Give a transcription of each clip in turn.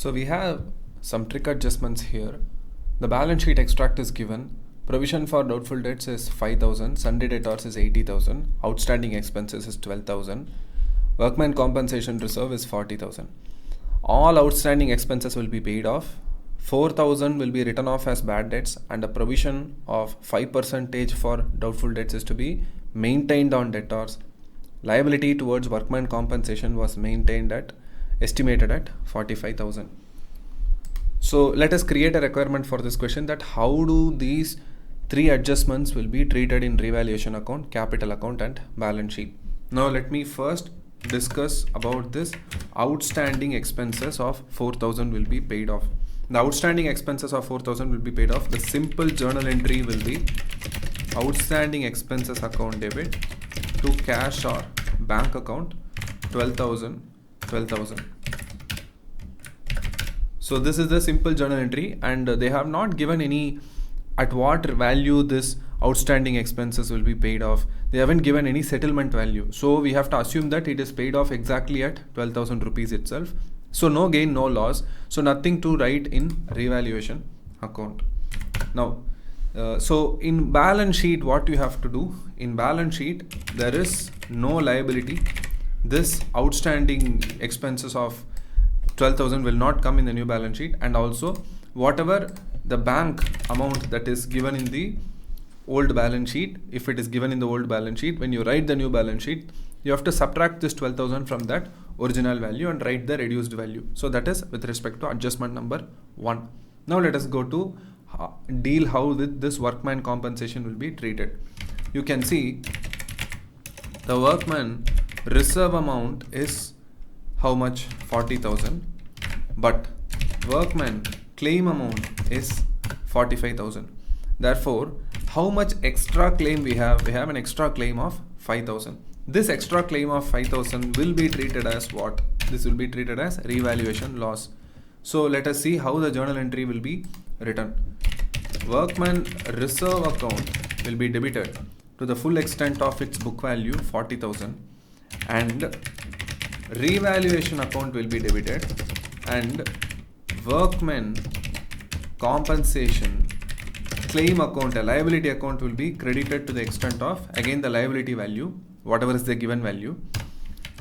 So we have some trick adjustments here. The balance sheet extract is given. Provision for doubtful debts is 5,000. Sundry debtors is 80,000. Outstanding expenses is 12,000. Workman compensation reserve is 40,000. All outstanding expenses will be paid off. 4,000 will be written off as bad debts, and a provision of 5% for doubtful debts is to be maintained on debtors. Liability towards workman compensation was estimated at 45,000. So let us create a requirement for this question, that how do these three adjustments will be treated in revaluation account, capital account and balance sheet. Now let me first discuss about this outstanding expenses of 4,000 will be paid off. The outstanding expenses of 4,000 will be paid off. The simple journal entry will be outstanding expenses account debit to cash or bank account 12,000. So this is the simple journal entry, and they have not given any at what value this outstanding expenses will be paid off. They haven't given any settlement value, so we have to assume that it is paid off exactly at 12,000 rupees itself. So no gain, no loss, so nothing to write in revaluation account. Now so in balance sheet, what you have to do, in balance sheet there is no liability. This outstanding expenses of 12,000 will not come in the new balance sheet, and also whatever the bank amount that is given in the old balance sheet, if it is given in the old balance sheet, when you write the new balance sheet, you have to subtract this 12,000 from that original value and write the reduced value. So that is with respect to adjustment number 1. Now let us go to deal how this workman compensation will be treated. You can see the workman reserve amount is how much? 40,000, but workman claim amount is 45,000. Therefore, how much extra claim we have? We have an extra claim of 5,000. This extra claim of 5,000 will be treated as what? This will be treated as revaluation loss. So let us see how the journal entry will be written. Workman reserve account will be debited to the full extent of its book value 40,000, and revaluation account will be debited, and workman compensation claim account, a liability account, will be credited to the extent of again the liability value, whatever is the given value.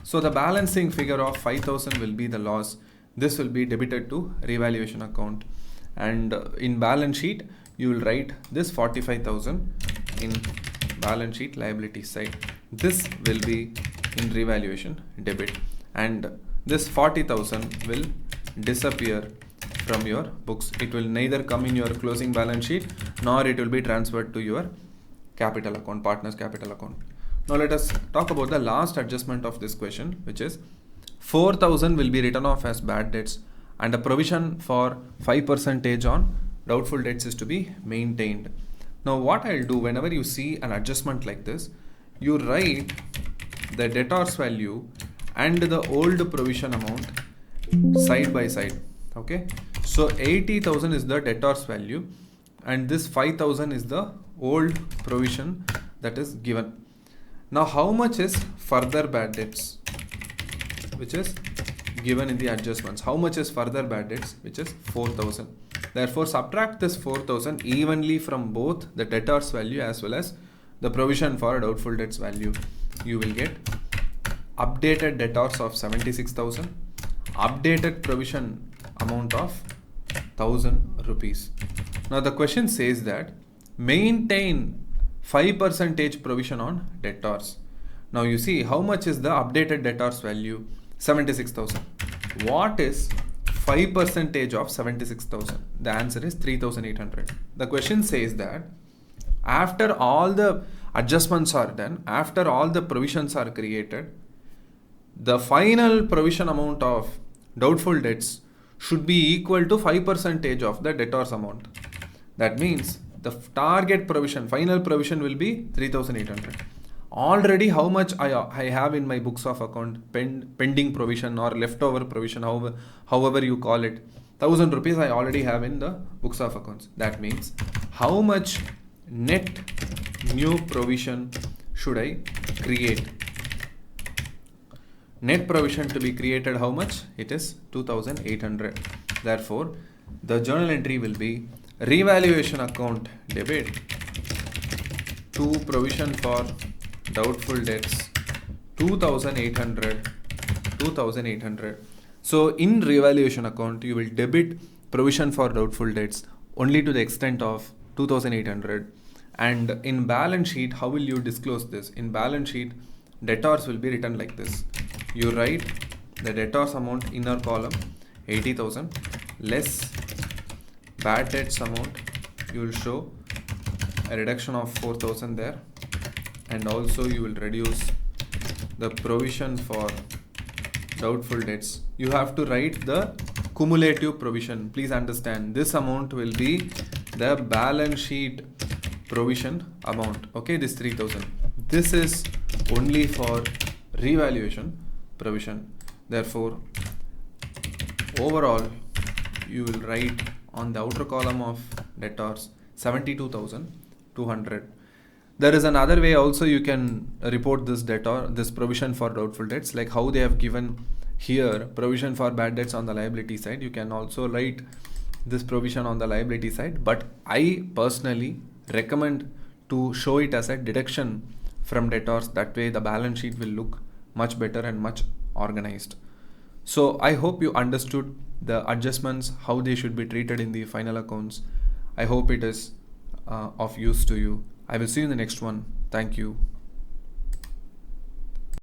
So the balancing figure of 5,000 will be the loss. This will be debited to revaluation account, and in balance sheet you will write this 45,000 in balance sheet liability side. This will be in revaluation debit, and this 40,000 will disappear from your books. It will neither come in your closing balance sheet nor it will be transferred to your capital account, partners capital account. Now let us talk about the last adjustment of this question, which is 4,000 will be written off as bad debts, and a provision for 5% on doubtful debts is to be maintained. Now what I'll do, whenever you see an adjustment like this, you write the debtors value and the old provision amount side by side. Okay, so 80,000 is the debtors value, and this 5,000 is the old provision that is given. Now how much is further bad debts, which is given in the adjustments? How much is further bad debts, which is 4,000. Therefore subtract this 4,000 evenly from both the debtors value as well as the provision for doubtful debts value. You will get updated debtors of 76,000, updated provision amount of 1,000 rupees. Now the question says that maintain 5% provision on debtors. Now you see how much is the updated debtors value? 76,000. What is 5% of 76,000? The answer is 3,800. The question says that after all the adjustments are done, after all the provisions are created, the final provision amount of doubtful debts should be equal to 5% of the debtors amount. That means the target provision, final provision, will be 3,800. Already how much I have in my books of account, pending provision or leftover provision, however you call it, 1,000 rupees I already have in the books of accounts. That means how much net new provision should I create? Net provision to be created, how much? It is 2800. Therefore, the journal entry will be revaluation account debit to provision for doubtful debts 2800. So in revaluation account, you will debit provision for doubtful debts only to the extent of 2800. And in balance sheet, how will you disclose this? In balance sheet, debtors will be written like this. You write the debtors amount inner column 80,000 less bad debts amount. You will show a reduction of 4,000 there, and also you will reduce the provision for doubtful debts. You have to write the cumulative provision. Please understand, this amount will be the balance sheet provision amount. Okay, this 3,000. This is only for revaluation provision. Therefore, overall, you will write on the outer column of debtors 72,200. There is another way also you can report this debtor, this provision for doubtful debts, like how they have given here provision for bad debts on the liability side. You can also write this provision on the liability side, but I personally recommend to show it as a deduction from debtors. That way the balance sheet will look much better and much organized. So I hope you understood the adjustments, how they should be treated in the final accounts. I hope it is of use to you. I will see you in the next one. Thank you.